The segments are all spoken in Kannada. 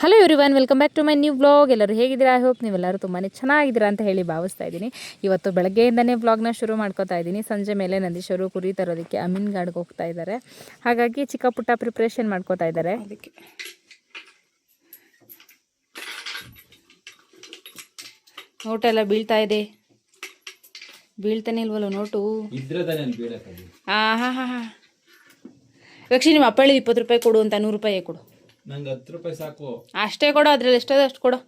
Hello everyone, welcome back to my new vlog. ಎಲ್ಲರೂ ಹೇಗಿದ್ದೀರಾ? ಐ ಹೋಪ್ ನೀವೆಲ್ಲರೂ ತುಂಬಾ ಚೆನ್ನಾಗಿದ್ದೀರಾ ಅಂತ ಹೇಳಿ ಭಾವಿಸ್ತಾ ಇದ್ದೀನಿ. ಇವತ್ತು ಬೆಳಗ್ಗೆಯಿಂದನೇ ವ್ಲಾಗ್ನ ಶುರು ಮಾಡ್ಕೋತಾ ಇದ್ದೀನಿ. ಸಂಜೆ ಮೇಲೆ ನಂದೀಶರು ಕುರಿ ತರೋದಕ್ಕೆ ಅಮೀನ್ಗಾಡ್ಗೆ ಹೋಗ್ತಾ ಇದ್ದಾರೆ. ಹಾಗಾಗಿ ಚಿಕ್ಕ ಪುಟ್ಟ ಪ್ರಿಪ್ರೇಷನ್ ಮಾಡ್ಕೋತಾ ಇದ್ದಾರೆ. ಅದಕ್ಕೆ ನೋಟ ಎಲ್ಲ ಬೀಳ್ತಾ ಇದೆ. ಬೀಳ್ತಾನೆ ಇಲ್ವಲ್ಲ ನೋಟು. ಹಾಂ ರಕ್ಷಿ, ನಿಮ್ಮ ಅಪ್ಪಳಿ 20 ರೂಪಾಯಿ ಕೊಡು ಅಂತ. 100 ರೂಪಾಯಿ ಕೊಡು. ನಂಗೆ 10 ರೂಪಾಯಿ ಸಾಕು. ಅಷ್ಟೇ ಕೊಡು, ಅದ್ರಲ್ಲಿ ಎಷ್ಟದ ಅಷ್ಟು ಕೊಡು.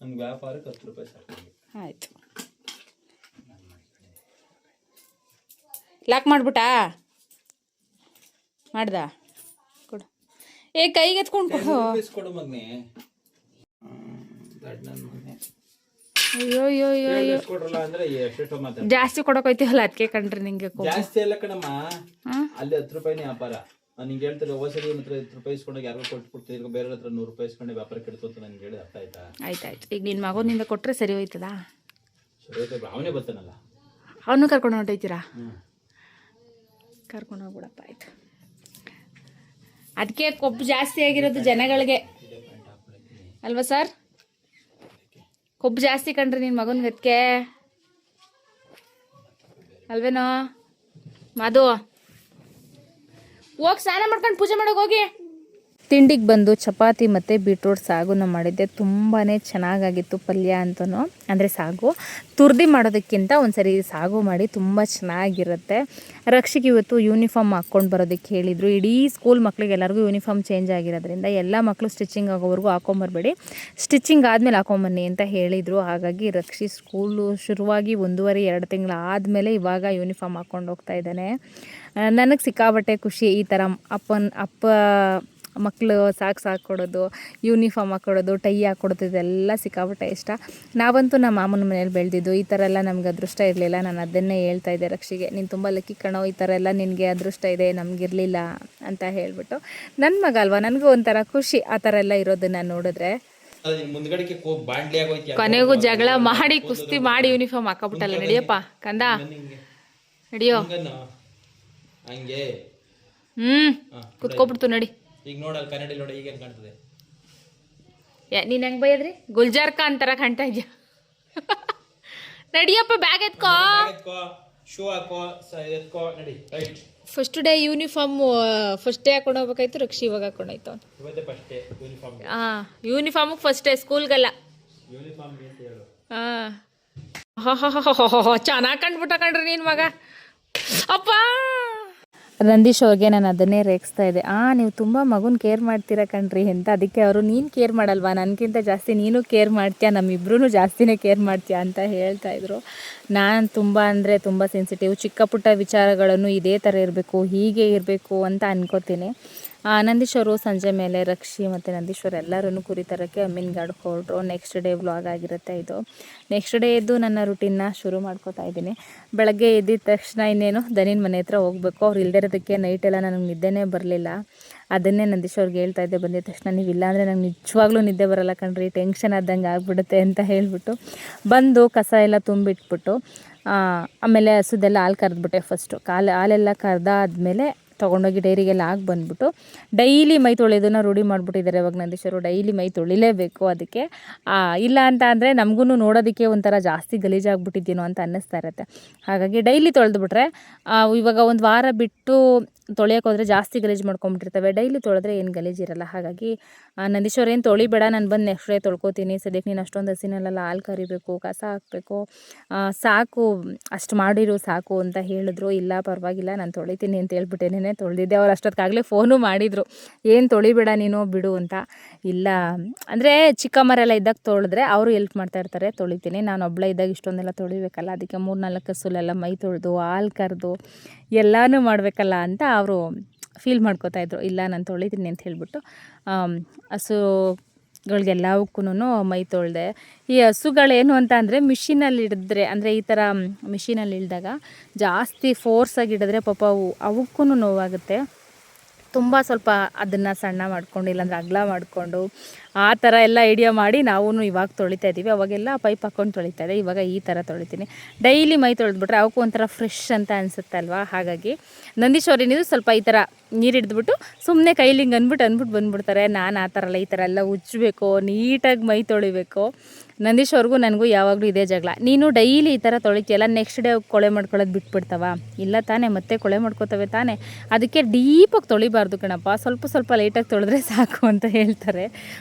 ನಂಗೆ ವ್ಯಾಪಾರಕ್ಕೆ 10 ರೂಪಾಯಿ ಸಾಕು. ಆಯ್ತು. ಲಾಕ್ ಮಾಡ್ಬಿಟ್ಟಾ? ಮಾಡ್ದ? ಕೊಡು. ಕೈಗೆ ಎತ್ಕೊಂಡು ಕೊಡು ಮಗನೇ. ಅಯ್ಯೋ ಅಯ್ಯೋ ಅಯ್ಯೋ, ಜಾಸ್ತಿ ಕೊಡೋಕೋಯ್ತೀವಲ್ಲ ಅದಕ್ಕೆ ಕಂಡ್ರಿ ನಿಂಗೆ. ಜಾಸ್ತಿ ಎಲ್ಲ ಕಣಮ್ಮ, ಅಲ್ಲಿ 10 ರೂಪಾಯಿನೇ ವ್ಯಾಪಾರ. ನಿಂಗೆ ಹೇಳ್ತಾರೆ ಹೋಸರಿ ಹತ್ರ 10 ರೂಪಾಯಿ ಇಸ್ಕೊಂಡಾಗ ಯಾರಿಗೂ ಕೊಟ್ಬಿಡ್ತೀವಿ, ಈಗ ಬೇರೆ ಹತ್ರ 100 ರೂಪಾಯಿ ಇಸ್ಕೊಂಡೆ ವ್ಯಾಪಾರ ಕೆಡ್ತು ಅಂತ ನನಗೆ ಹೇಳಿ. ಅರ್ಥ ಆಯ್ತಾ? ಆಯ್ತಾಯ್ತು. ಈಗ ನಿನ್ನ ಮಗನಿಂದ ಕೊಟ್ಟರೆ ಸರಿ ಹೋಯ್ತದಾ? ಸರಿ ಹೋಯ್ತು. ಅವನೇ ಬರ್ತಾನಲ್ಲ, ಅವನು ಕರ್ಕೊಂಡು ಹೊಂಟೈತೀರಾ? ಕರ್ಕೊಂಡು ಹೋಗ್ಬಿಡಪ್ಪ. ಆಯ್ತು. ಅದಕ್ಕೆ ಕೊಬ್ಬು ಜಾಸ್ತಿ ಆಗಿರೋದು ಜನಗಳಿಗೆ ಅಲ್ವಾ ಸರ್? ಕೊಬ್ಬು ಜಾಸ್ತಿ ಕಂಡ್ರಿ ನಿನ್ನ ಮಗನಿಗೆ, ಅದಕ್ಕೆ ಅಲ್ವೇನೋ? ಮಾಧು, ಹೋಗಿ ಸ್ನಾನ ಮಾಡ್ಕೊಂಡು ಪೂಜೆ ಮಾಡೋಕೆ ಹೋಗಿ. ತಿಂಡಿಗೆ ಬಂದು ಚಪಾತಿ ಮತ್ತು ಬೀಟ್ರೂಟ್ ಸಾಗುನ ಮಾಡಿದ್ದೆ. ತುಂಬಾ ಚೆನ್ನಾಗಾಗಿತ್ತು ಪಲ್ಯ ಅಂತನೂ. ಅಂದರೆ ಸಾಗು ತುರ್ದಿ ಮಾಡೋದಕ್ಕಿಂತ ಒಂದ್ಸರಿ ಸಾಗು ಮಾಡಿ ತುಂಬ ಚೆನ್ನಾಗಿರುತ್ತೆ. ರಕ್ಷಿಗೆ ಇವತ್ತು ಯೂನಿಫಾರ್ಮ್ ಹಾಕ್ಕೊಂಡು ಬರೋದಕ್ಕೆ ಹೇಳಿದರು. ಇಡೀ ಸ್ಕೂಲ್ ಮಕ್ಳಿಗೆ ಎಲ್ಲರಿಗೂ ಯೂನಿಫಾರ್ಮ್ ಚೇಂಜ್ ಆಗಿರೋದ್ರಿಂದ ಎಲ್ಲ ಮಕ್ಕಳು ಸ್ಟಿಚಿಂಗ್ ಆಗೋವರೆಗೂ ಹಾಕೊಂಬರ್ಬೇಡಿ, ಸ್ಟಿಚಿಂಗ್ ಆದಮೇಲೆ ಹಾಕೊಂಬನ್ನಿ ಅಂತ ಹೇಳಿದರು. ಹಾಗಾಗಿ ರಕ್ಷಿ ಸ್ಕೂಲು ಶುರುವಾಗಿ 1.5-2 ತಿಂಗಳು ಆದಮೇಲೆ ಇವಾಗ ಯೂನಿಫಾರ್ಮ್ ಹಾಕ್ಕೊಂಡು ಹೋಗ್ತಾ ಇದ್ದಾನೆ. ನನಗೆ ಸಿಕ್ಕಾಬಟ್ಟೆ ಖುಷಿ. ಈ ಥರ ಅಪ್ಪ ಮಕ್ಕಳು ಸಾಕು ಕೊಡೋದು, ಯೂನಿಫಾರ್ಮ್ ಹಾಕ್ಕೊಡೋದು, ಟೈ ಹಾಕ್ಕೊಡೋದು, ಇದೆಲ್ಲ ಸಿಕ್ಕಾಬಟ್ಟೆ ಇಷ್ಟ. ನಾವಂತೂ ನಮ್ಮ ಮಾಮನ ಮನೇಲಿ ಬೆಳೆದಿದ್ದು. ಈ ಥರ ಎಲ್ಲ ನಮ್ಗೆ ಅದೃಷ್ಟ ಇರಲಿಲ್ಲ. ನಾನು ಅದನ್ನೇ ಹೇಳ್ತಾ ಇದ್ದೆ ರಕ್ಷಿಗೆ, ನೀನು ತುಂಬ ಲಕ್ಕಿ ಕಣೋ, ಈ ಥರ ಎಲ್ಲ ನಿನಗೆ ಅದೃಷ್ಟ ಇದೆ, ನಮಗಿರಲಿಲ್ಲ ಅಂತ ಹೇಳ್ಬಿಟ್ಟು. ನನ್ನ ಮಗ ಅಲ್ವಾ, ನನಗೂ ಒಂಥರ ಖುಷಿ ಆ ಥರ ಎಲ್ಲ ಇರೋದನ್ನು ನೋಡಿದ್ರೆ. ಕೊನೆಗೂ ಜಗಳ ಮಾಡಿ ಕುಸ್ತಿ ಮಾಡಿ ಯೂನಿಫಾರ್ಮ್ ಹಾಕಬಿಟ್ಟಲ್ಲ. ನಡಿಯಪ್ಪ ಕಂದ, ನಡಿಯೋ. ಕುತ್ಕೊಬಿಡ್ತು ನಡಿ. ಈಗ ನೋಡಲ್ಲ ಕನ್ನಡಿ ನೋಡಿ, ಈಗ ಏನು ಕಾಣ್ತದೆ? ನೀನು ಹೆಂಗೆ ಬೈದ್ರಿ? ಗುಲ್ಜಾರ್ಕ ಅಂತಾರ ಕಾಣ್ತಾ ಇದೆಯಾ? ನಡಿಯಪ್ಪ, ಬ್ಯಾಗ್ ಎತ್ಕೋ, ಶೂ ಹಾಕೋ, ಎತ್ಕೋ, ನಡಿ. Right. First day uniform first day ಹಾಕೊಂಡು ಹೋಗ್ಬೇಕಾಯ್ತು. ರಕ್ಷಿ ಇವಾಗ ಹಾಕೊಂಡಾಯ್ತು. ಇವತ್ತೇ ಫಸ್ಟ್ ಡೇ ಯೂನಿಫಾರ್ಮ್. ಯೂನಿಫಾರ್ಮಿಗೆ ಫಸ್ಟ್ ಡೇ, ಸ್ಕೂಲ್ಗಲ್ಲ. ಯೂನಿಫಾರ್ಮ್ ಅಂತ ಹೇಳು. ಚೆನ್ನಾಗಿ ಕಂಡ್ಬಿಟ್ಟ ಕಣ್ರಿ ನಿನ್ನ ಮಗ. ಅಪ್ಪ ನಂದೀಶ್ ಅವ್ರಿಗೆ ನಾನು ಅದನ್ನೇ ರೇಗಿಸ್ತಾ ಇದ್ದೆ. ನೀವು ತುಂಬ ಮಗುನ ಕೇರ್ ಮಾಡ್ತೀರಾ ಕಣ್ರಿ ಅಂತ. ಅದಕ್ಕೆ ಅವರು, ನೀನು ಕೇರ್ ಮಾಡಲ್ವಾ, ನನಗಿಂತ ಜಾಸ್ತಿ ನೀನು ಕೇರ್ ಮಾಡ್ತೀಯಾ, ನಮ್ಮಿಬ್ರೂ ಜಾಸ್ತಿನೇ ಕೇರ್ ಮಾಡ್ತೀಯಾ ಅಂತ ಹೇಳ್ತಾಯಿದ್ರು. ನಾನು ತುಂಬ ಅಂದರೆ ತುಂಬ ಸೆನ್ಸಿಟಿವ್. ಚಿಕ್ಕ ಪುಟ್ಟ ವಿಚಾರಗಳನ್ನು ಇದೇ ಥರ ಇರಬೇಕು, ಹೀಗೆ ಇರಬೇಕು ಅಂತ ಅನ್ಕೋತೀನಿ. ನಂದೀಶ್ ಅವರು ಸಂಜೆ ಮೇಲೆ ರಕ್ಷಿ ಮತ್ತು ನಂದೀಶ್ವರ್ ಎಲ್ಲರೂ ಕುರಿ ತರೋಕ್ಕೆ ಅಮೀನ್ಗಾಡ್ಗೆ ಹೊರಟ್ರು. ನೆಕ್ಸ್ಟ್ ಡೇ ವ್ಲಾಗ್ ಆಗಿರುತ್ತೆ ಇದು. ನೆಕ್ಸ್ಟ್ ಡೇ ಎದ್ದು ನನ್ನ ರುಟೀನ್ನ ಶುರು ಮಾಡ್ಕೋತಾ ಇದ್ದೀನಿ. ಬೆಳಗ್ಗೆ ಎದ್ದಿದ ತಕ್ಷಣ ಇನ್ನೇನು ದನಿನ ಮನೆ ಹತ್ರ ಹೋಗಬೇಕು. ಅವ್ರು ಇಲ್ದಿರೋದಕ್ಕೆ ನೈಟೆಲ್ಲ ನನಗೆ ನಿದ್ದೆನೇ ಬರಲಿಲ್ಲ. ಅದನ್ನೇ ನಂದೀಶ್ ಅವ್ರಿಗೆ ಹೇಳ್ತಾ ಇದ್ದೆ, ಬಂದಿದ ತಕ್ಷಣ ನೀವು ಇಲ್ಲ ಅಂದರೆ ನಂಗೆ ನಿಜವಾಗ್ಲೂ ನಿದ್ದೆ ಬರೋಲ್ಲ ಕಣ್ರಿ, ಟೆನ್ಷನ್ ಆದಂಗೆ ಆಗಿಬಿಡುತ್ತೆ ಅಂತ ಹೇಳಿಬಿಟ್ಟು ಬಂದು ಕಸ ಎಲ್ಲ ತುಂಬಿಟ್ಬಿಟ್ಟು ಆಮೇಲೆ ಹಸುದೆಲ್ಲ ಹಾಲು ಕರೆದ್ಬಿಟ್ಟೆ. ಫಸ್ಟು ಹಾಲೆಲ್ಲ ಕರೆದಾದ್ಮೇಲೆ ತೊಗೊಂಡೋಗಿ ಡೈರಿಗೆಲ್ಲ ಹಾಕಿ ಬಂದುಬಿಟ್ಟು ಡೈಲಿ ಮೈ ತೊಳೆಯೋದನ್ನು ರೂಢಿ ಮಾಡಿಬಿಟ್ಟಿದ್ದಾರೆ ಇವಾಗ ನಂದೀಶರು. ಡೈಲಿ ಮೈ ತೊಳಿಲೇಬೇಕು. ಅದಕ್ಕೆ ಇಲ್ಲ ಅಂತ ಅಂದರೆ ನಮಗೂ ನೋಡೋದಕ್ಕೆ ಒಂಥರ ಜಾಸ್ತಿ ಗಲೀಜಾಗ್ಬಿಟ್ಟಿದ್ದೀನೋ ಅಂತ ಅನ್ನಿಸ್ತಾ ಇರುತ್ತೆ. ಹಾಗಾಗಿ ಡೈಲಿ ತೊಳೆದ್ಬಿಟ್ರೆ ಇವಾಗ ಒಂದು ವಾರ ಬಿಟ್ಟು ತೊಳೆಯೋಕೆ ಹೋದರೆ ಜಾಸ್ತಿ ಗಲೀಜು ಮಾಡ್ಕೊಂಬಿಟ್ಟಿರ್ತವೆ. ಡೈಲಿ ತೊಳೆದ್ರೆ ಏನು ಗಲೀಜಿರಲ್ಲ. ಹಾಗಾಗಿ ನಂದೀಶ್ವರ ಏನು ತೊಳಿಬೇಡ, ನಾನು ಬಂದು ನೆಕ್ಸ್ಟ್ ಡೇ ತೊಳ್ಕೊತೀನಿ, ಸದ್ಯಕ್ಕೆ ನೀನು ಅಷ್ಟೊಂದು ಹಸಿನಲ್ಲೆಲ್ಲ ಹಾಲು ಕರಿಬೇಕು, ಕಸ ಹಾಕಬೇಕು, ಸಾಕು ಅಷ್ಟು ಮಾಡಿರು ಸಾಕು ಅಂತ ಹೇಳಿದ್ರು. ಇಲ್ಲ ಪರವಾಗಿಲ್ಲ ನಾನು ತೊಳಿತೀನಿ ಅಂತ ಹೇಳ್ಬಿಟ್ಟೇನೆ ತೊಳೆದಿದ್ದೆ. ಅವ್ರು ಅಷ್ಟೊತ್ತಿಗಾಗಲೇ ಫೋನು ಮಾಡಿದರು, ಏನು ತೊಳಿಬೇಡ ನೀನು ಬಿಡು ಅಂತ. ಇಲ್ಲ ಅಂದರೆ ಚಿಕ್ಕಮ್ಮರೆಲ್ಲ ಇದ್ದಾಗ ತೊಳೆದ್ರೆ ಅವರು ಎಲ್ಪ್ ಮಾಡ್ತಾಯಿರ್ತಾರೆ, ತೊಳಿತೀನಿ. ನಾನು ಒಬ್ಬಳೇ ಇದ್ದಾಗ ಇಷ್ಟೊಂದೆಲ್ಲ ತೊಳಿಬೇಕಲ್ಲ, ಅದಕ್ಕೆ 3-4 ಕಸುಲೆಲ್ಲ ಮೈ ತೊಳೆದು ಹಾಲು ಕರೆದು ಎಲ್ಲನೂ ಮಾಡಬೇಕಲ್ಲ ಅಂತ ಅವರು ಫೀಲ್ ಮಾಡ್ಕೋತಾಯಿದ್ರು. ಇಲ್ಲ ನಾನು ತೊಳಿತೀನಿ ಅಂತ ಹೇಳಿಬಿಟ್ಟು ಹಸುಗಳಿಗೆಲ್ಲವಕ್ಕೂ ಮೈ ತೊಳೆದೆ. ಈ ಹಸುಗಳೇನು ಅಂತ ಅಂದರೆ ಮಿಷಿನಲ್ಲಿ ಹಿಡಿದ್ರೆ, ಅಂದರೆ ಈ ಥರ ಮಿಷಿನಲ್ಲಿ ಇಳಿದಾಗ ಜಾಸ್ತಿ ಫೋರ್ಸಾಗಿ ಹಿಡಿದ್ರೆ ಪಾಪ ಅವಕ್ಕೂ ನೋವಾಗುತ್ತೆ. ತುಂಬ ಸ್ವಲ್ಪ ಅದನ್ನು ಸಣ್ಣ ಮಾಡ್ಕೊಂಡು, ಇಲ್ಲಾಂದರೆ ಅಗಲ ಮಾಡಿಕೊಂಡು ಆ ಥರ ಎಲ್ಲ ಐಡಿಯಾ ಮಾಡಿ ನಾವು ಇವಾಗ ತೊಳಿತಾ ಇದ್ದೀವಿ. ಅವಾಗೆಲ್ಲ ಪೈಪ್ ಹಾಕ್ಕೊಂಡು ತೊಳಿತಾ ಇದೆ, ಇವಾಗ ಈ ಥರ ತೊಳಿತೀನಿ. ಡೈಲಿ ಮೈ ತೊಳೆದ್ಬಿಟ್ರೆ ಅವಕ್ಕೂ ಒಂಥರ ಫ್ರೆಶ್ ಅಂತ ಅನಿಸುತ್ತೆ ಅಲ್ವಾ. ಹಾಗಾಗಿ ನಂದೀಶ್ ಅವ್ರೇನಿದ್ರು ಸ್ವಲ್ಪ ಈ ಥರ ನೀರು ಹಿಡಿದ್ಬಿಟ್ಟು ಸುಮ್ಮನೆ ಕೈಲಿ ಹಿಂಗೆ ಅಂದ್ಬಿಟ್ಟು ಬಂದುಬಿಡ್ತಾರೆ. ನಾನು ಆ ಥರ ಅಲ್ಲ, ಈ ಥರ ಎಲ್ಲ ಉಜ್ಜಬೇಕು, ನೀಟಾಗಿ ಮೈ ತೊಳಿಬೇಕು. ನಂದೀಶ್ ಅವ್ರಿಗೂ ನನಗೂ ಯಾವಾಗಲೂ ಇದೇ ಜಗಳ. ನೀನು ಡೈಲಿ ಈ ಥರ ತೊಳಿತೀಯಲ್ಲ, ನೆಕ್ಸ್ಟ್ ಡೇ ಕೊಳೆ ಮಾಡ್ಕೊಳ್ಳೋದು ಬಿಟ್ಬಿಡ್ತಾವ? ಇಲ್ಲ ತಾನೇ, ಮತ್ತೆ ಕೊಳೆ ಮಾಡ್ಕೋತವೆ ತಾನೇ, ಅದಕ್ಕೆ ಡೀಪಾಗಿ ತೊಳಿಬಾರ್ದು ಕಣಪ್ಪ, ಸ್ವಲ್ಪ ಲೈಟಾಗಿ ತೊಳೆದ್ರೆ ಸಾಕು ಅಂತ ಹೇಳ್ತಾರೆ.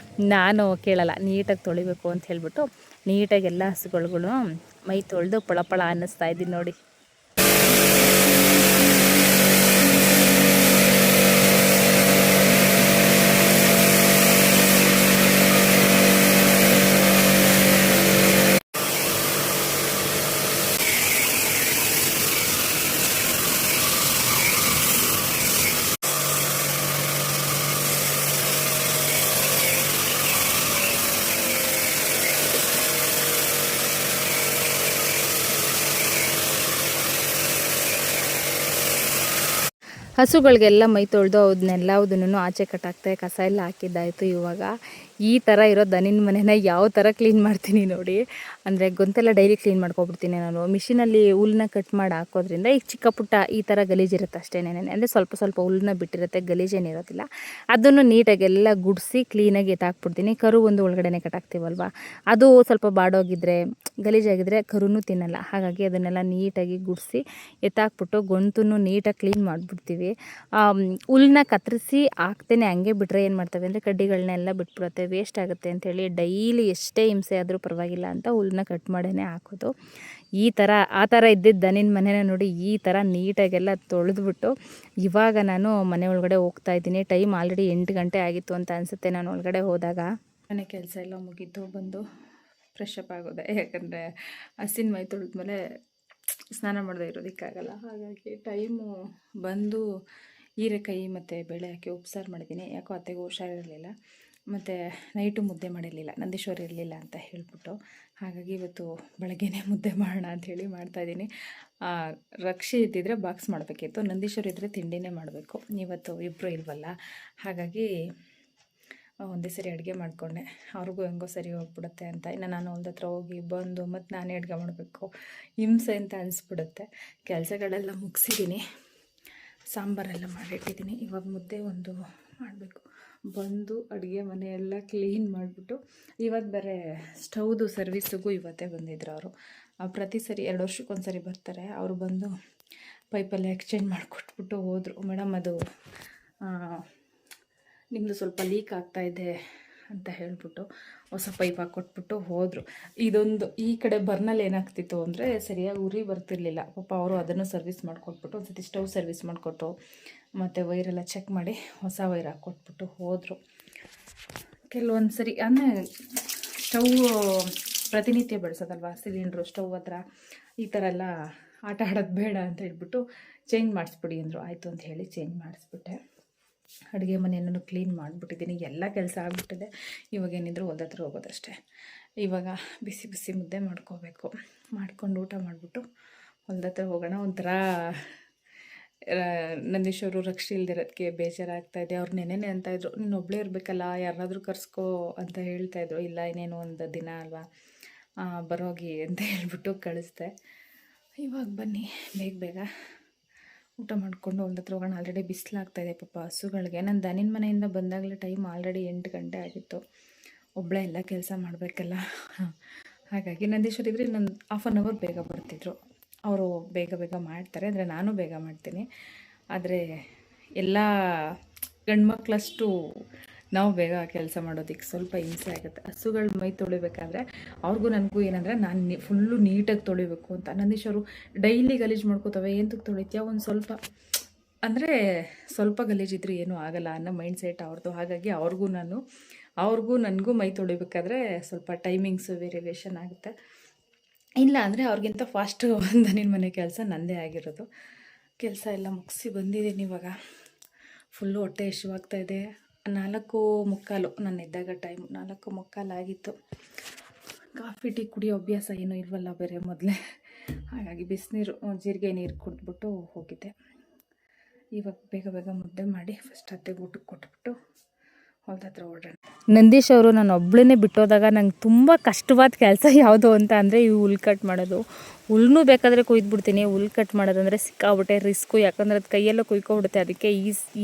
ನಾನು ಕೇಳಲ್ಲ, ನೀಟಾಗಿ ತೊಳಿಬೇಕು ಅಂತ ಹೇಳ್ಬಿಟ್ಟು ನೀಟಾಗಿ ಎಲ್ಲ ಹಸುಗಳಿಗೂ ಮೈ ತೊಳೆದು ಪಳಪಳ ಅನ್ನಿಸ್ತಾ ಇದ್ದೀನಿ ನೋಡಿ. ಹಸುಗಳಿಗೆಲ್ಲ ಮೈ ತೊಳೆದು ಅದನ್ನೆಲ್ಲದನ್ನು ಆಚೆ ಕಟ್ಟಾಕ್ತೆ, ಕಸ ಎಲ್ಲ ಹಾಕಿದ್ದಾಯಿತು. ಇವಾಗ ಈ ಥರ ಇರೋ ದನಿನ ಮನೆನ ಯಾವ ಥರ ಕ್ಲೀನ್ ಮಾಡ್ತೀನಿ ನೋಡಿ. ಅಂದರೆ ಗೊಂತೆಲ್ಲ ಡೈಲಿ ಕ್ಲೀನ್ ಮಾಡ್ಕೊಬಿಡ್ತೀನಿ ನಾನು. ಮಿಷಿನಲ್ಲಿ ಹುಲ್ಲನ್ನ ಕಟ್ ಮಾಡಿ ಹಾಕೋದ್ರಿಂದ ಈಗ ಚಿಕ್ಕ ಪುಟ್ಟ ಈ ಥರ ಗಲೀಜಿರುತ್ತೆ ಅಷ್ಟೇ. ಅಂದರೆ ಸ್ವಲ್ಪ ಹುಲ್ಲನ್ನ ಬಿಟ್ಟಿರುತ್ತೆ, ಗಲೀಜೇನಿರೋದಿಲ್ಲ. ಅದನ್ನು ನೀಟಾಗಿ ಎಲ್ಲ ಗುಡಿಸಿ ಕ್ಲೀನಾಗಿ ಎತ್ತಾಕ್ಬಿಡ್ತೀನಿ. ಕರು ಒಂದು ಒಳಗಡೆ ಕಟ್ಟಾಕ್ತೀವಲ್ವ, ಅದು ಸ್ವಲ್ಪ ಬಾಡೋಗಿದ್ರೆ ಗಲೀಜಾಗಿದ್ದರೆ ಕರುನೂ ತಿನ್ನಲ್ಲ. ಹಾಗಾಗಿ ಅದನ್ನೆಲ್ಲ ನೀಟಾಗಿ ಗುಡಿಸಿ ಎತ್ತಾಕ್ಬಿಟ್ಟು ಗೊಂತನ್ನು ನೀಟಾಗಿ ಕ್ಲೀನ್ ಮಾಡಿಬಿಡ್ತೀವಿ. ಹುಲ್ಲನ್ನ ಕತ್ತರಿಸಿ ಹಾಕ್ತೇನೆ, ಹಂಗೆ ಬಿಟ್ಟರೆ ಏನು ಮಾಡ್ತವೆ ಅಂದರೆ ಕಡ್ಡಿಗಳನ್ನೆಲ್ಲ ಬಿಟ್ಬಿಡುತ್ತೆ, ವೇಸ್ಟ್ ಆಗುತ್ತೆ ಅಂಥೇಳಿ ಡೈಲಿ ಎಷ್ಟೇ ಹಿಂಸೆ ಆದರೂ ಪರವಾಗಿಲ್ಲ ಅಂತ ಹುಲ್ಲನ್ನ ಕಟ್ ಮಾಡೇ ಹಾಕೋದು. ಆ ಥರ ಇದ್ದಿದ್ದು ದನಿನ ಮನೆನ ನೋಡಿ ಈ ಥರ ನೀಟಾಗೆಲ್ಲ ತೊಳೆದ್ಬಿಟ್ಟು ಇವಾಗ ನಾನು ಮನೆ ಒಳಗಡೆ ಹೋಗ್ತಾ ಇದ್ದೀನಿ. ಟೈಮ್ ಆಲ್ರೆಡಿ 8 ಗಂಟೆ ಆಗಿತ್ತು ಅಂತ ಅನಿಸುತ್ತೆ ನಾನು ಒಳಗಡೆ ಹೋದಾಗ. ಮನೆ ಕೆಲಸ ಎಲ್ಲ ಮುಗೀತು, ಬಂದು ಫ್ರೆಶ್ ಅಪ್ ಆಗೋದೆ. ಯಾಕಂದರೆ ಹಸಿನ ಮೈ ತೊಳೆದ್ಮೇಲೆ ಸ್ನಾನ ಮಾಡದೆ ಇರೋದಕ್ಕಾಗಲ್ಲ. ಹಾಗಾಗಿ ಟೈಮು ಬಂದು ಹೀರೆಕಾಯಿ ಮತ್ತು ಬೇಳೆ ಹಾಕಿ ಉಪ್ಸಾರು ಮಾಡಿದ್ದೀನಿ. ಯಾಕೋ ಅತ್ತೆಗೂ ಹುಷಾರಿರಲಿಲ್ಲ, ಮತ್ತು ನೈಟು ಮುದ್ದೆ ಮಾಡಿರಲಿಲ್ಲ, ನಂದೀಶ್ವರ ಇರಲಿಲ್ಲ ಅಂತ ಹೇಳ್ಬಿಟ್ಟು. ಹಾಗಾಗಿ ಇವತ್ತು ಬೆಳಗ್ಗೆನೇ ಮುದ್ದೆ ಮಾಡೋಣ ಅಂಥೇಳಿ ಮಾಡ್ತಾಯಿದ್ದೀನಿ. ರಕ್ಷಿ ಇದ್ದಿದ್ರೆ ಬಾಕ್ಸ್ ಮಾಡಬೇಕಿತ್ತು, ನಂದೀಶ್ವರ ಇದ್ದರೆ ತಿಂಡಿನೇ ಮಾಡಬೇಕು. ಇವತ್ತು ಇಬ್ಬರು ಇಲ್ವಲ್ಲ, ಹಾಗಾಗಿ ಒಂದೇ ಸರಿ ಅಡುಗೆ ಮಾಡಿಕೊಂಡೆ. ಅವ್ರಿಗೂ ಹೆಂಗೋ ಸರಿ ಹೋಗ್ಬಿಡುತ್ತೆ ಅಂತ. ಇನ್ನು ನಾನು ಹೊಲ್ದ ಹತ್ರ ಹೋಗಿ ಬಂದು ಮತ್ತು ನಾನೇ ಅಡುಗೆ ಮಾಡಬೇಕು, ಹಿಂಸೆ ಅಂತ ಅನಿಸ್ಬಿಡುತ್ತೆ. ಕೆಲಸಗಳೆಲ್ಲ ಮುಗಿಸಿದ್ದೀನಿ, ಸಾಂಬಾರೆಲ್ಲ ಮಾಡಿಟ್ಟಿದ್ದೀನಿ. ಇವಾಗ ಮುದ್ದೆ ಒಂದು ಮಾಡಬೇಕು. ಬಂದು ಅಡುಗೆ ಮನೆಯೆಲ್ಲ ಕ್ಲೀನ್ ಮಾಡಿಬಿಟ್ಟು, ಇವತ್ತು ಬೇರೆ ಸ್ಟವ್ದು ಸರ್ವಿಸಿಗೂ ಇವತ್ತೇ ಬಂದಿದ್ರು ಅವರು. ಪ್ರತಿ ಸರಿ 2 ವರ್ಷಕ್ಕೊಂದು ಸರಿ ಬರ್ತಾರೆ. ಅವರು ಬಂದು ಪೈಪೆಲ್ಲ ಎಕ್ಸ್ಚೇಂಜ್ ಮಾಡಿಕೊಟ್ಬಿಟ್ಟು ಹೋದರು. ಮೇಡಮ್, ಅದು ನಿಮ್ಮದು ಸ್ವಲ್ಪ ಲೀಕ್ ಆಗ್ತಾಯಿದೆ ಅಂತ ಹೇಳ್ಬಿಟ್ಟು ಹೊಸ ಪೈಪ್ ಹಾಕ್ಕೊಟ್ಬಿಟ್ಟು ಹೋದರು. ಇದೊಂದು ಈ ಕಡೆ ಬರ್ನಲ್ಲಿ ಏನಾಗ್ತಿತ್ತು ಅಂದರೆ ಸರಿಯಾಗಿ ಉರಿ ಬರ್ತಿರ್ಲಿಲ್ಲ. ಪಾಪ ಅವರು ಅದನ್ನು ಸರ್ವಿಸ್ ಮಾಡಿಕೊಟ್ಬಿಟ್ಟು ಒಂದು ಸತಿ ಸ್ಟವ್ ಸರ್ವಿಸ್ ಮಾಡಿಕೊಟ್ಟು ಮತ್ತು ವೈರೆಲ್ಲ ಚೆಕ್ ಮಾಡಿ ಹೊಸ ವೈರ್ ಹಾಕ್ಕೊಟ್ಬಿಟ್ಟು ಹೋದರು. ಕೆಲವೊಂದು ಸರಿ ಅಂದರೆ ಸ್ಟವ್ ಪ್ರತಿನಿತ್ಯ ಬಳಸೋದಲ್ವ, ಸಿಲಿಂಡ್ರು ಸ್ಟವ್ ಹತ್ರ ಈ ಥರ ಎಲ್ಲ ಆಟ ಆಡೋದು ಬೇಡ ಅಂತ ಹೇಳ್ಬಿಟ್ಟು ಚೇಂಜ್ ಮಾಡಿಸ್ಬಿಡಿ ಅಂದರು. ಆಯಿತು ಅಂತ ಹೇಳಿ ಚೇಂಜ್ ಮಾಡಿಸ್ಬಿಟ್ಟೆ. ಅಡುಗೆ ಮನೆಯನ್ನು ಕ್ಲೀನ್ ಮಾಡಿಬಿಟ್ಟಿದ್ದೀನಿ, ಎಲ್ಲ ಕೆಲಸ ಆಗಿಬಿಟ್ಟಿದೆ. ಇವಾಗ ಏನಿದ್ರು ಹೊಲ್ದ ಹತ್ರ ಹೋಗೋದಷ್ಟೇ. ಇವಾಗ ಬಿಸಿ ಮುದ್ದೆ ಮಾಡ್ಕೋಬೇಕು. ಮಾಡ್ಕೊಂಡು ಊಟ ಮಾಡಿಬಿಟ್ಟು ಹೊಲ್ದ ಹತ್ರ ಹೋಗೋಣ. ಒಂಥರ ನಂದೀಶ್ವರು ರಕ್ಷೆ ಇಲ್ದಿರೋದಕ್ಕೆ ಬೇಜಾರಾಗ್ತಾಯಿದೆ. ಅವ್ರು ನೆನೆನೆ ಅಂತಾಯಿದ್ರು, ನೀನು ಒಬ್ಬಳೇ ಇರಬೇಕಲ್ಲ, ಯಾರನ್ನಾದ್ರೂ ಕರ್ಸ್ಕೋ ಅಂತ ಹೇಳ್ತಾಯಿದ್ರು. ಇಲ್ಲ, ಇನ್ನೇನು ಒಂದು ದಿನ ಅಲ್ವಾ, ಬರೋಗಿ ಅಂತ ಹೇಳ್ಬಿಟ್ಟು ಕಳಿಸ್ದೆ. ಇವಾಗ ಬನ್ನಿ ಬೇಗ ಊಟ ಮಾಡಿಕೊಂಡು ಹೊಲ್ದ ಹತ್ರ ಹೋಗೋಣ. ಆಲ್ರೆಡಿ ಬಿಸಿಲಾಗ್ತಾಯಿದೆ ಪಾಪ ಹಸುಗಳಿಗೆ. ನಾನು ದನಿನ ಮನೆಯಿಂದ ಬಂದಾಗಲೇ ಟೈಮ್ ಆಲ್ರೆಡಿ 8 ಗಂಟೆ ಆಗಿತ್ತು. ಒಬ್ಬಳೇ ಎಲ್ಲ ಕೆಲಸ ಮಾಡಬೇಕಲ್ಲ, ಹಾಗಾಗಿ ನಂದೀಶ್ವರ ಇದ್ದರೆ ಇನ್ನೊಂದು 1/2 ಅವರ್ ಬೇಗ ಬರ್ತಿದ್ರು. ಅವರು ಬೇಗ ಮಾಡ್ತಾರೆ, ಅಂದರೆ ನಾನು ಬೇಗ ಮಾಡ್ತೀನಿ. ಆದರೆ ಎಲ್ಲ ಗಂಡ್ಮಕ್ಳಷ್ಟು ನಾವು ಬೇಗ ಕೆಲಸ ಮಾಡೋದಕ್ಕೆ ಸ್ವಲ್ಪ ಹಿಂಸೆ ಆಗುತ್ತೆ. ಹಸುಗಳ ಮೈ ತೊಳಿಬೇಕಾದ್ರೆ ಅವ್ರಿಗೂ ನನಗೂ ಏನಂದರೆ ನಾನು ಫುಲ್ಲು ನೀಟಾಗಿ ತೊಳಿಬೇಕು ಅಂತ. ನಂದೀಶವರು ಡೈಲಿ ಗಲೀಜು ಮಾಡ್ಕೋತವೆ, ಎಂತಕ್ಕೆ ತೊಳಿತೀಯ, ಒಂದು ಸ್ವಲ್ಪ ಅಂದರೆ ಸ್ವಲ್ಪ ಗಲೀಜಿದ್ರೆ ಏನೂ ಆಗಲ್ಲ ಅನ್ನೋ ಮೈಂಡ್ ಸೆಟ್ ಅವ್ರದ್ದು. ಹಾಗಾಗಿ ಅವ್ರಿಗೂ ನನಗೂ ಮೈ ತೊಳಿಬೇಕಾದ್ರೆ ಸ್ವಲ್ಪ ಟೈಮಿಂಗ್ಸು ವೇರಿಯೇಷನ್ ಆಗುತ್ತೆ. ಇಲ್ಲ ಅಂದರೆ ಅವ್ರಿಗಿಂತ ಫಾಸ್ಟು ದನಿನ ಮನೆ ಕೆಲಸ ನನ್ನದೇ ಆಗಿರೋದು. ಕೆಲಸ ಎಲ್ಲ ಮುಗಿಸಿ ಬಂದಿದ್ದೀನಿ. ಇವಾಗ ಫುಲ್ಲು ಹೊಟ್ಟೆ ಹಸಿವಾಗ್ತಾಯಿದೆ. 4:45 ನಾನು ಎದ್ದಾಗ ಟೈಮು 4:45 ಆಗಿತ್ತು. ಕಾಫಿ ಟೀ ಕುಡಿಯೋ ಅಭ್ಯಾಸ ಏನೂ ಇಲ್ವಲ್ಲ ಬೇರೆ ಮೊದಲೇ, ಹಾಗಾಗಿ ಬಿಸಿನೀರು ಜೀರಿಗೆ ನೀರು ಕುಡಿದ್ಬಿಟ್ಟು ಹೋಗಿದ್ದೆ. ಇವಾಗ ಬೇಗ ಮುದ್ದೆ ಮಾಡಿ ಫಸ್ಟ್ ಅತ್ತೆಗೆ ಊಟಕ್ಕೆ ಕೊಟ್ಬಿಟ್ಟು ಹೊಲ್ದ ಹತ್ರ ಓಡೋಣ. ನಂದೀಶ್ ಅವರು ನಾನು ಒಬ್ಬಳನ್ನೇ ಬಿಟ್ಟೋದಾಗ ನಂಗೆ ತುಂಬ ಕಷ್ಟವಾದ ಕೆಲಸ ಯಾವುದು ಅಂತ ಅಂದರೆ ಈ ಹುಲ್ ಕಟ್ ಮಾಡೋದು. ಹುಲ್ಲೂ ಬೇಕಾದರೆ ಕೊಯ್ದುಬಿಡ್ತೀನಿ, ಹುಲ್ ಕಟ್ ಮಾಡೋದಂದರೆ ಸಿಕ್ಕಾಬಿಟ್ಟೆ ರಿಸ್ಕು, ಯಾಕಂದರೆ ಅದು ಕೈಯೆಲ್ಲ ಕುಯ್ಕೊಬಿಡುತ್ತೆ. ಅದಕ್ಕೆ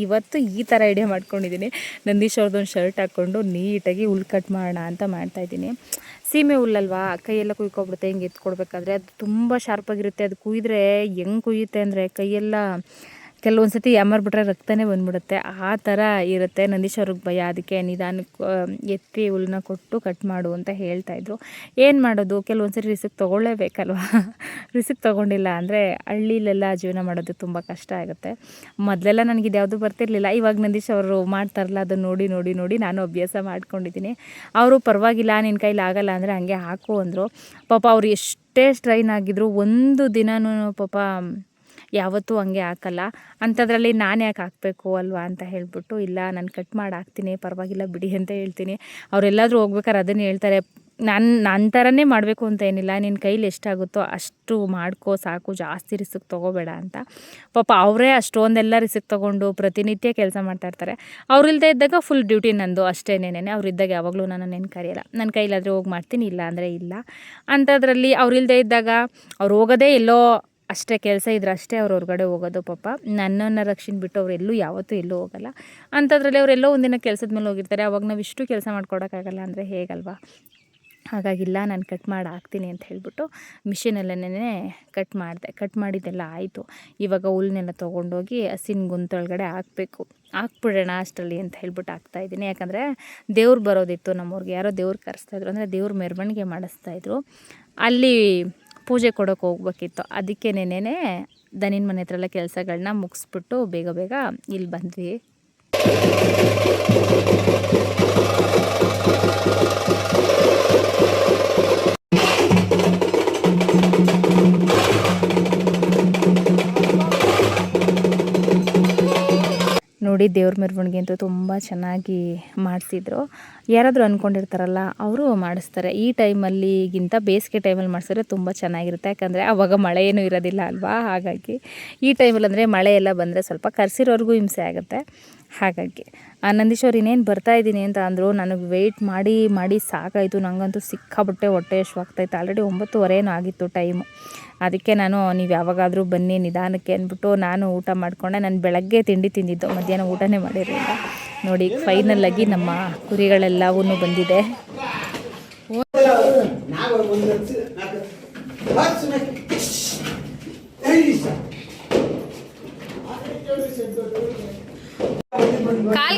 ಇವತ್ತು ಈ ಥರ ಐಡಿಯಾ ಮಾಡ್ಕೊಂಡಿದ್ದೀನಿ. ನಂದೀಶ್ ಅವ್ರದ್ದೊಂದು ಶರ್ಟ್ ಹಾಕ್ಕೊಂಡು ನೀಟಾಗಿ ಹುಲ್ ಕಟ್ ಮಾಡೋಣ ಅಂತ ಮಾಡ್ತಾಯಿದ್ದೀನಿ. ಸೀಮೆ ಹುಲ್ಲಲ್ವಾ, ಕೈಯೆಲ್ಲ ಕುಯ್ಕೊಬಿಡುತ್ತೆ. ಹಿಂಗೆ ಎತ್ಕೊಡ್ಬೇಕಾದ್ರೆ ಅದು ತುಂಬ ಶಾರ್ಪಾಗಿರುತ್ತೆ. ಅದು ಕುಯ್ದರೆ ಹೆಂಗೆ ಕುಯ್ಯುತ್ತೆ ಅಂದರೆ ಕೈಯೆಲ್ಲ ಕೆಲವೊಂದು ಸತಿ ಯಾಮಾರ್ಬಿಟ್ರೆ ರಕ್ತನೇ ಬಂದ್ಬಿಡುತ್ತೆ, ಆ ಥರ ಇರುತ್ತೆ. ನಂದೀಶ್ ಅವ್ರಿಗೆ ಭಯ, ಅದಕ್ಕೆ ನಿಧಾನಕ್ಕೆ ಎತ್ತಿ ಹುಲ್ಲನ್ನ ಕೊಟ್ಟು ಕಟ್ ಮಾಡು ಅಂತ ಹೇಳ್ತಾಯಿದ್ರು. ಏನು ಮಾಡೋದು, ಕೆಲವೊಂದು ಸರಿ ರಿಸ್ಕ್ ತೊಗೊಳ್ಳೇಬೇಕಲ್ವ. ರಿಸ್ಕ್ ತೊಗೊಂಡಿಲ್ಲ ಅಂದರೆ ಹಳ್ಳಿಲೆಲ್ಲ ಜೀವನ ಮಾಡೋದು ತುಂಬ ಕಷ್ಟ ಆಗುತ್ತೆ. ಮೊದಲೆಲ್ಲ ನನಗೆ ಇದ್ಯಾವುದು ಬರ್ತಿರ್ಲಿಲ್ಲ. ಇವಾಗ ನಂದೀಶ್ ಅವರು ಮಾಡ್ತಾರಲ್ಲ, ಅದನ್ನು ನೋಡಿ ನೋಡಿ ನೋಡಿ ನಾನು ಅಭ್ಯಾಸ ಮಾಡ್ಕೊಂಡಿದ್ದೀನಿ. ಅವರು ಪರವಾಗಿಲ್ಲ, ನಿನ್ನ ಕೈಲಿ ಆಗಲ್ಲ ಅಂದರೆ ಹಂಗೆ ಹಾಕು ಅಂದರು. ಪಾಪ ಅವ್ರು ಎಷ್ಟೇ ಸ್ಟ್ರೈನ್ ಆಗಿದ್ರು ಒಂದು ದಿನವೂ ಪಾಪ ಯಾವತ್ತೂ ಹಂಗೆ ಹಾಕಲ್ಲ. ಅಂಥದ್ರಲ್ಲಿ ನಾನು ಯಾಕೆ ಹಾಕಬೇಕು ಅಲ್ವಾ ಅಂತ ಹೇಳಿಬಿಟ್ಟು, ಇಲ್ಲ ನಾನು ಕಟ್ ಮಾಡಿ ಹಾಕ್ತೀನಿ, ಪರವಾಗಿಲ್ಲ ಬಿಡಿ ಅಂತ ಹೇಳ್ತೀನಿ. ಅವರೆಲ್ಲಾದರೂ ಹೋಗ್ಬೇಕಾದ್ರೆ ಅದನ್ನು ಹೇಳ್ತಾರೆ, ನನ್ನ ಥರನೇ ಮಾಡಬೇಕು ಅಂತ ಏನಿಲ್ಲ, ನಿನ್ನ ಕೈಲಿ ಎಷ್ಟಾಗುತ್ತೋ ಅಷ್ಟು ಮಾಡ್ಕೋ ಸಾಕು, ಜಾಸ್ತಿ ರಿಸ್ಕ್ ತೊಗೋಬೇಡ ಅಂತ. ಪಾಪ ಅವರೇ ಅಷ್ಟೊಂದೆಲ್ಲ ರಿಸ್ಕ್ ತೊಗೊಂಡು ಪ್ರತಿನಿತ್ಯ ಕೆಲಸ ಮಾಡ್ತಾಯಿರ್ತಾರೆ. ಅವರಿಲ್ಲದೆ ಇದ್ದಾಗ ಫುಲ್ ಡ್ಯೂಟಿ ನಂದು ಅಷ್ಟೇನೇನೆ. ಅವರಿದ್ದಾಗ ಯಾವಾಗಲೂ ನನ್ನನ್ನೇನು ಕರೆಯಲ್ಲ. ನನ್ನ ಕೈಲಾದರೆ ಹೋಗಿ ಮಾಡ್ತೀನಿ, ಇಲ್ಲ ಅಂದರೆ ಇಲ್ಲ. ಅಂಥದ್ರಲ್ಲಿ ಅವರಿಲ್ಲದೆ ಇದ್ದಾಗ ಅವ್ರು ಹೋಗೋದೇ ಎಲ್ಲೋ ಅಷ್ಟೇ, ಕೆಲಸ ಇದ್ರೆ ಅಷ್ಟೇ ಅವ್ರು ಹೊರಗಡೆ ಹೋಗೋದು. ಪಾಪ ನನ್ನನ್ನು ರಕ್ಷಣೆ ಬಿಟ್ಟು ಅವ್ರು ಎಲ್ಲೂ ಯಾವತ್ತೂ ಎಲ್ಲೂ ಹೋಗಲ್ಲ. ಅಂಥದ್ರಲ್ಲಿ ಅವರೆಲ್ಲೋ ಒಂದಿನ ಕೆಲಸದ ಮೇಲೆ ಹೋಗಿರ್ತಾರೆ. ಅವಾಗ ನಾವು ಇಷ್ಟು ಕೆಲಸ ಮಾಡ್ಕೊಡೋಕ್ಕಾಗಲ್ಲ ಅಂದರೆ ಹೇಗಲ್ವಾ. ಹಾಗಾಗಿಲ್ಲ, ನಾನು ಕಟ್ ಮಾಡಿ ಹಾಕ್ತೀನಿ ಅಂತ ಹೇಳಿಬಿಟ್ಟು ಮಿಷಿನಲ್ಲೇ ಕಟ್ ಮಾಡಿದೆ. ಕಟ್ ಮಾಡಿದ್ದೆಲ್ಲ ಆಯಿತು. ಇವಾಗ ಹುಲ್ಲನ್ನೆಲ್ಲ ತೊಗೊಂಡೋಗಿ ಹಸಿನ ಗುಂತೊಳಗಡೆ ಹಾಕ್ಬಿಡೋಣ ಅಷ್ಟರಲ್ಲಿ ಅಂತ ಹೇಳ್ಬಿಟ್ಟು ಹಾಕ್ತಾಯಿದ್ದೀನಿ. ಯಾಕಂದರೆ ದೇವ್ರು ಬರೋದಿತ್ತು ನಮ್ಮೂರಿಗೆ, ಯಾರೋ ದೇವ್ರು ಕರೆಸ್ತಾಯಿದ್ರು, ಅಂದರೆ ದೇವ್ರ ಮೆರವಣಿಗೆ ಮಾಡಿಸ್ತಾಯಿದ್ರು. ಅಲ್ಲಿ ಪೂಜೆ ಕೊಡೋಕೆ ಹೋಗ್ಬೇಕಿತ್ತು. ಅದಕ್ಕೆ ನೆನ್ನೆನೇ ದನಿನ ಮನೆ ಹತ್ರ ಎಲ್ಲ ಕೆಲಸಗಳನ್ನ ಮುಗಿಸ್ಬಿಟ್ಟು ಬೇಗ ಬೇಗ ಇಲ್ಲಿ ಬಂದ್ವಿ. ನೋಡಿ, ದೇವ್ರ ಮೆರವಣಿಗೆ ಅಂತೂ ತುಂಬ ಚೆನ್ನಾಗಿ ಮಾಡಿಸಿದ್ರು. ಯಾರಾದರೂ ಅಂದ್ಕೊಂಡಿರ್ತಾರಲ್ಲ, ಅವರು ಮಾಡಿಸ್ತಾರೆ. ಈ ಟೈಮಲ್ಲಿಗಿಂತ ಬೇಸಿಗೆ ಟೈಮಲ್ಲಿ ಮಾಡಿಸಿದ್ರೆ ತುಂಬ ಚೆನ್ನಾಗಿರುತ್ತೆ. ಯಾಕಂದರೆ ಆವಾಗ ಮಳೆ ಏನೂ ಇರೋದಿಲ್ಲ ಅಲ್ವಾ. ಹಾಗಾಗಿ ಈ ಟೈಮಲ್ಲಿ ಅಂದರೆ ಮಳೆ ಎಲ್ಲ ಬಂದರೆ ಸ್ವಲ್ಪ ಕರೆಸಿರೋರ್ಗೂ ಹಿಂಸೆ ಆಗುತ್ತೆ. ಹಾಗಾಗಿ ನಂದೀಶ್ ಅವ್ರು ಇನ್ನೇನು ಬರ್ತಾಯಿದ್ದೀನಿ ಅಂತ ಅಂದರು. ನನಗೆ ವೆಯ್ಟ್ ಮಾಡಿ ಮಾಡಿ ಸಾಕಾಯಿತು. ನನಗಂತೂ ಸಿಕ್ಕಾಬಿಟ್ಟೆ ಹೊಟ್ಟೆ ಹಶ್ವಾಗ್ತಾಯಿತ್ತು. ಆಲ್ರೆಡಿ 9:30 ಆಗಿತ್ತು ಟೈಮು. ಅದಕ್ಕೆ ನಾನು ನೀವು ಯಾವಾಗಾದರೂ ಬನ್ನಿ ನಿಧಾನಕ್ಕೆ ಅಂದ್ಬಿಟ್ಟು ನಾನು ಊಟ ಮಾಡಿಕೊಂಡೆ. ನಾನು ಬೆಳಗ್ಗೆ ತಿಂಡಿ ತಿಂದಿದ್ದು, ಮಧ್ಯಾಹ್ನ ಊಟನೇ ಮಾಡಿರಲಿಲ್ಲ. ನೋಡಿ, ಫೈನಲ್ಲಾಗಿ ನಮ್ಮ ಕುರಿಗಳೆಲ್ಲವೂ ಬಂದಿದೆ.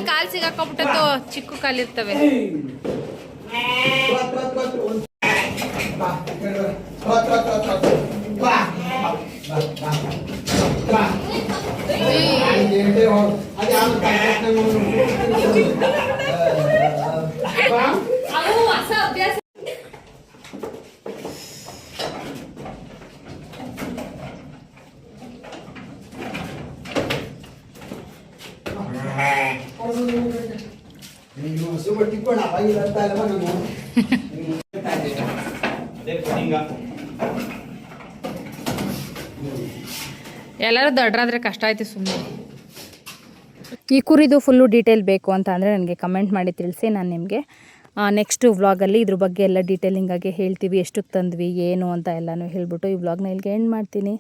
ಕಾಲು ಸಿಗಾಕೊಂಡ್ಬಿಟ್ಟು ಚಿಕ್ಕ ಕಾಲಿರ್ತವೆ. ಎಲ್ಲರೂ ದೊಡ್ಡರಾದ್ರೆ ಕಷ್ಟ ಆಯ್ತು ಸುಮ್ಮನೆ. ಈ ಕುರಿದು ಫುಲ್ಲು ಡೀಟೇಲ್ ಬೇಕು ಅಂತ ಅಂದರೆ ನನಗೆ ಕಮೆಂಟ್ ಮಾಡಿ ತಿಳಿಸಿ. ನಾನು ನಿಮಗೆ ನೆಕ್ಸ್ಟ್ ವ್ಲಾಗಲ್ಲಿ ಇದ್ರ ಬಗ್ಗೆ ಎಲ್ಲ ಡೀಟೇಲಿಂಗಾಗಿ ಹೇಳ್ತೀವಿ. ಎಷ್ಟಕ್ಕೆ ತಂದ್ವಿ ಏನು ಅಂತ ಎಲ್ಲನೂ ಹೇಳ್ಬಿಟ್ಟು ಈ ವ್ಲಾಗ್ನ ಇಲ್ಲಿಗೆ ಎಂಡ್ ಮಾಡ್ತೀನಿ.